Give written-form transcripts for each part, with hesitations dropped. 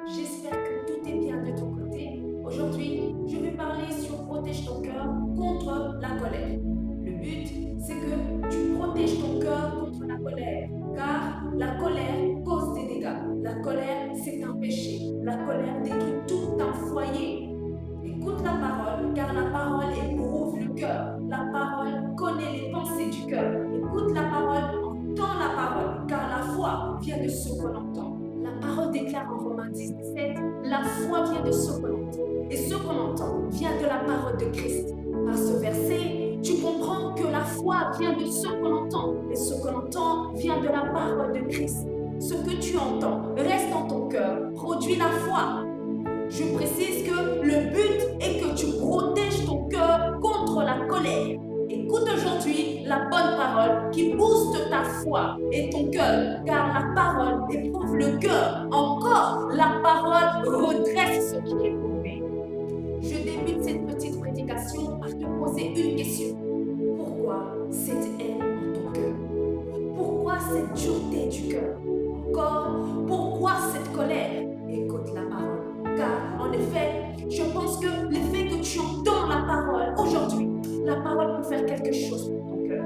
J'espère que tout est bien de ton côté. Aujourd'hui, je vais parler sur protège ton cœur contre la colère. Le but, c'est que tu protèges ton cœur contre la colère, car la colère cause des dégâts. La colère, c'est un péché. La colère détruit tout un foyer. Écoute la parole, car la parole éprouve le cœur. La parole connaît les pensées du cœur. Écoute la parole, entends la parole, car la foi vient de ce qu'on entend. La parole déclare en Romains 10:17, la foi vient de ce qu'on entend. Et ce qu'on entend vient de la parole de Christ. Par ce verset, tu comprends que la foi vient de ce qu'on entend. Et ce qu'on entend vient de la parole de Christ. Ce que tu entends reste dans ton cœur, produit la foi. Je précise que le but est que tu protèges ton cœur contre la colère. Écoute aujourd'hui la bonne parole qui booste ta foi et ton cœur, car la parole éprouve le cœur. Encore, la parole redresse ce qui est mauvais. Je débute cette petite prédication par te poser une question. Pourquoi cette haine en ton cœur? Pourquoi cette dureté du cœur? Encore, pourquoi cette colère? Écoute la parole. Car, en effet, je pense que l'effet que tu entends la parole aujourd'hui, la parole peut faire quelque chose pour ton cœur.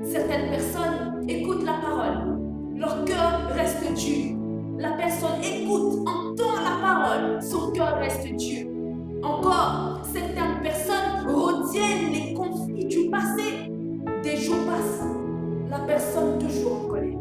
Certaines personnes écoutent la parole, leur cœur reste dur. La personne écoute, entend la parole, son cœur reste dur. Encore, certaines personnes retiennent les conflits du passé. Des jours passent, la personne toujours en colère.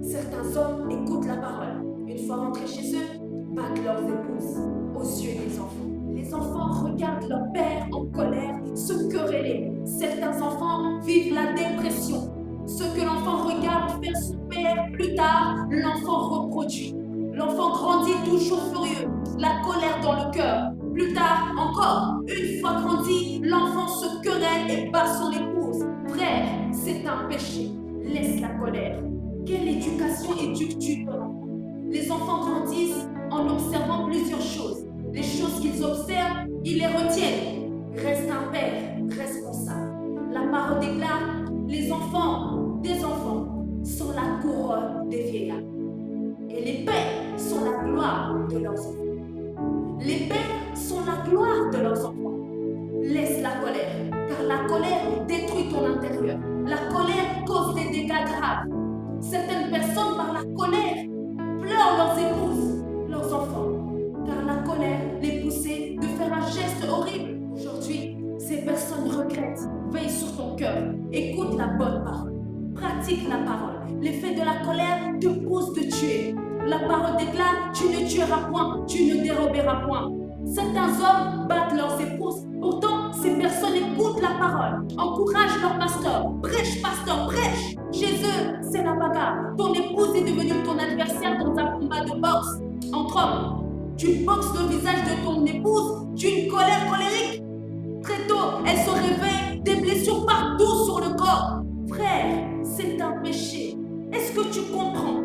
Certains hommes écoutent la parole. Une fois rentrés chez eux, battent leurs épouses aux yeux des enfants. Les enfants regardent leur père en colère, se quereller. Certains enfants vivent la dépression. Ce que l'enfant regarde faire son père, plus tard, l'enfant reproduit. L'enfant grandit toujours furieux, la colère dans le cœur. Plus tard encore, une fois grandi, l'enfant se querelle et bat son épouse. Frère, c'est un péché. Laisse la colère. Quelle éducation éduques-tu ton enfant? Les enfants grandissent en observant plusieurs choses. Les choses qu'ils observent, ils les retiennent. Reste un père responsable. La parole déclare, les enfants des enfants sont la couronne des vieillards. Et les pères sont la gloire de leurs enfants. Les pères sont la gloire de leurs enfants. Laisse la colère, car la colère détruit ton intérieur. La colère cause des dégâts graves. Certaines personnes, par la colère, pleurent leurs épouses, leurs enfants, car la colère les poussait de faire un geste horrible. Aujourd'hui, ces personnes regrettent. Veille sur ton cœur, écoute la bonne parole, pratique la parole. L'effet de la colère te pousse de tuer. La parole déclare, tu ne tueras point, tu ne déroberas point. Certains hommes battent leurs épouses, pourtant ces personnes écoutent la parole, encouragent leur pasteur, pasteur, prêche. Chez eux, c'est la bagarre. Ton épouse est devenue ton adversaire dans un combat de boxe entre hommes. Tu boxes le visage de ton épouse d'une colère colérique. Très tôt, elle se réveille, des blessures partout sur le corps. Frère, c'est un péché. Est-ce que tu comprends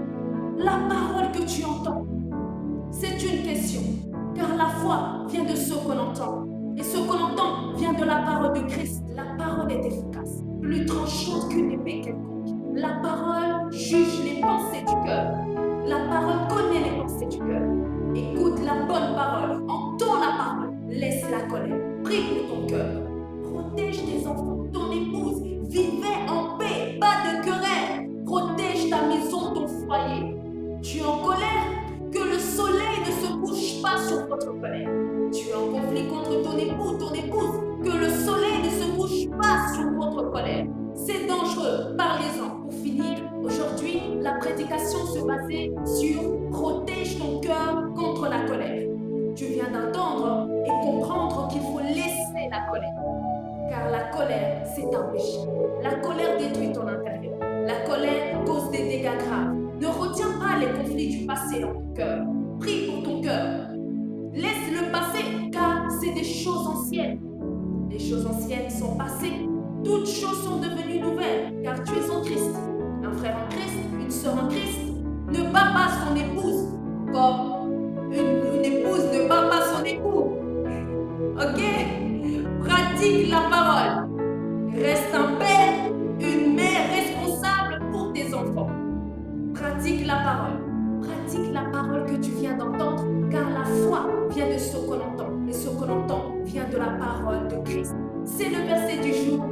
la parole que tu entends? C'est une question, car la foi vient de ce qu'on entend. Et ce qu'on entend vient de la parole de Christ. La parole est efficace, plus tranchante qu'une épée quelconque. La parole juge les pensées du cœur. La parole connaît les pensées du cœur. Écoute la bonne parole, entends la parole, laisse la colère, prie pour ton cœur. Protège tes enfants, ton épouse, vivez en paix, pas de querelle. Protège ta maison, ton foyer. Tu es en colère? Que le soleil ne se couche pas sur votre colère. Tu es en conflit contre ton époux, ton épouse. Que le soleil ne se couche pas sur votre colère. C'est dangereux, parlez-en. Pour finir, aujourd'hui, la prédication se basait sur protège ton cœur contre la colère. Tu viens d'entendre et comprendre qu'il faut laisser la colère. Car la colère, c'est un péché. La colère détruit ton intérieur. La colère cause des dégâts graves. Ne retiens pas les conflits du passé dans ton cœur. Prie pour ton cœur. Laisse le passé, car c'est des choses anciennes. Les choses anciennes sont passées. Toutes choses sont devenues nouvelles, car tu es en Christ. Un frère en Christ, une sœur en Christ, ne bat pas son épouse. Comme une épouse ne bat pas son époux. Ok? Pratique la parole. Reste un père, une mère responsable pour tes enfants. Pratique la parole. Pratique la parole que tu viens d'entendre, car la foi vient de ce qu'on entend, et ce qu'on entend vient de la parole de Christ. C'est le verset du jour.